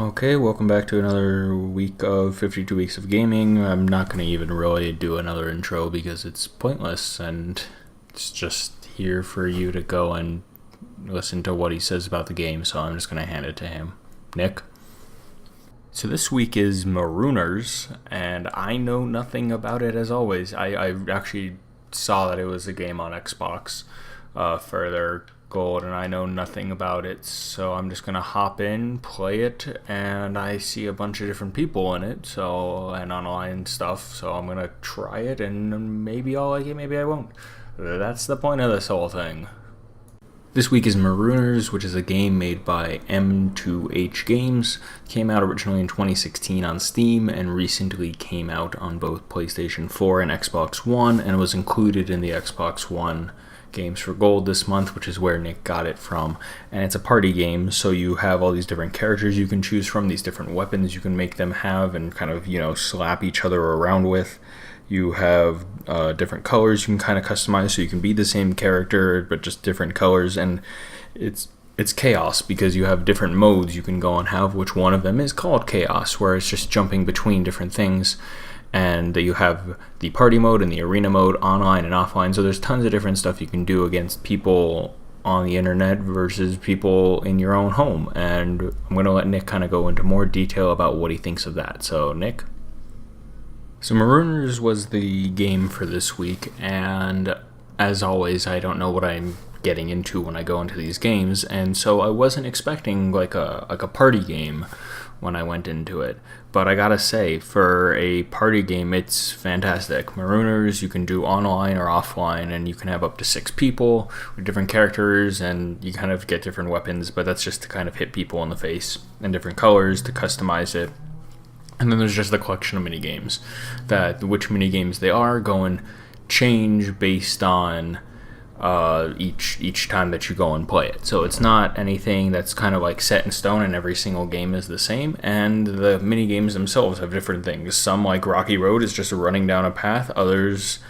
Okay, welcome back to another week of 52 Weeks of Gaming. I'm not going to even really do another intro because it's pointless and it's just here for you to go and listen to what he says about the game, so I'm just going to hand it to him. Nick? So this week is Marooners, and I know nothing about it as always. I actually saw that it was a game on Xbox for their Gold, and I know nothing about it, so I'm just gonna hop in, play it, and I see a bunch of different people in it, and online stuff, so I'm gonna try it, and maybe I'll like it, maybe I won't. That's the point of this whole thing. This week is Marooners, which is a game made by M2H Games. Came out originally in 2016 on Steam and recently came out on both PlayStation 4 and Xbox One, and was included in the Xbox One Games for Gold this month, which is where Nick got it from. And it's a party game, so you have all these different characters you can choose from, these different weapons you can make them have and kind of, slap each other around with. You have different colors you can kind of customize, so you can be the same character but just different colors, and it's chaos because you have different modes you can go and have, which one of them is called chaos, where it's just jumping between different things. And you have the party mode and the arena mode, online and offline, so there's tons of different stuff you can do against people on the internet versus people in your own home, and I'm going to let Nick kind of go into more detail about what he thinks of that. So Nick? So Marooners was the game for this week, and as always, I don't know what I'm getting into when I go into these games, and so I wasn't expecting like a party game when I went into it. But I gotta say, for a party game, it's fantastic. Marooners, you can do online or offline, and you can have up to 6 people with different characters, and you kind of get different weapons, but that's just to kind of hit people in the face, and different colors to customize it. And then there's just a collection of minigames, that which minigames they are go and change based on each time that you go and play it. So it's not anything that's kind of like set in stone and every single game is the same, and the mini games themselves have different things. Some, like Rocky Road, is just running down a path. Others,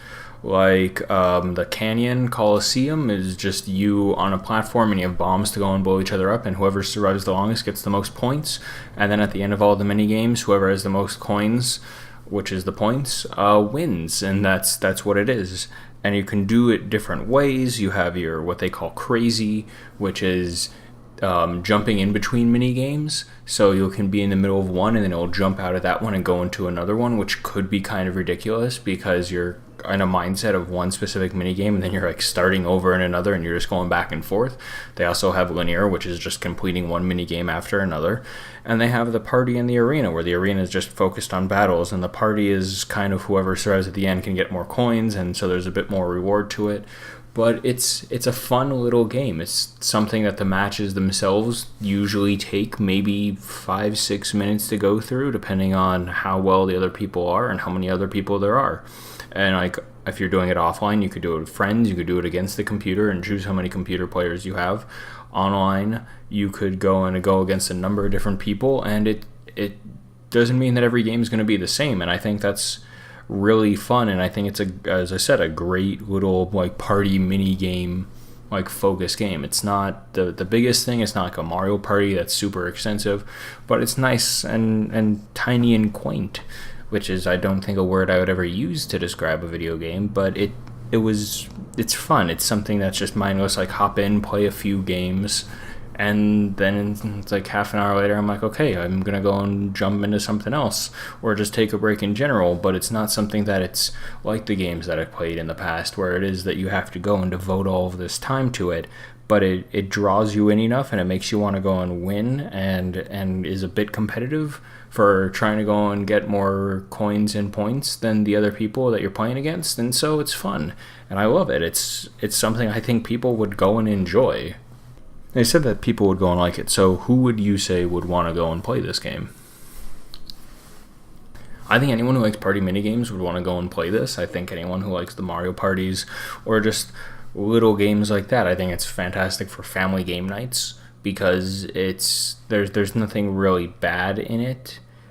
like the Canyon Coliseum, is just you on a platform and you have bombs to go and blow each other up, and whoever survives the longest gets the most points. And then at the end of all the mini games, whoever has the most coins, which is the points, wins, and that's what it is. And you can do it different ways. You have your what they call crazy, which is jumping in between mini games. So you can be in the middle of one and then it'll jump out of that one and go into another one, which could be kind of ridiculous because you're in a mindset of one specific mini game and then you're like starting over in another and you're just going back and forth. They also have linear, which is just completing one mini game after another. And they have the party and the arena, where the arena is just focused on battles, and the party is kind of whoever survives at the end can get more coins, and so there's a bit more reward to it. But it's a fun little game. It's something that the matches themselves usually take maybe 5-6 minutes to go through, depending on how well the other people are and how many other people there are. And like, if you're doing it offline, you could do it with friends, you could do it against the computer and choose how many computer players you have. Online, you could go against a number of different people, and it doesn't mean that every game is going to be the same. And I think that's really fun, and I think it's as I said, a great little like party mini game, like focus game. It's not the biggest thing. It's not like a Mario Party that's super extensive, but it's nice and tiny and quaint, which is, I don't think, a word I would ever use to describe a video game, but it's fun. It's something that's just mindless, like hop in, play a few games, and then it's like half an hour later, I'm like, okay, I'm going to go and jump into something else, or just take a break in general. But it's not something that it's like the games that I've played in the past, where it is that you have to go and devote all of this time to it. But it draws you in enough, and it makes you want to go and win, and is a bit competitive for trying to go and get more coins and points than the other people that you're playing against. And so it's fun, and I love it. It's something I think people would go and enjoy. They said that people would go and like it, so who would you say would want to go and play this game? I think anyone who likes party minigames would want to go and play this. I think anyone who likes the Mario parties or just little games like that, I think it's fantastic for family game nights, because there's nothing really bad in it.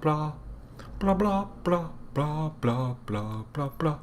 blah blah blah blah blah blah blah blah blah blah.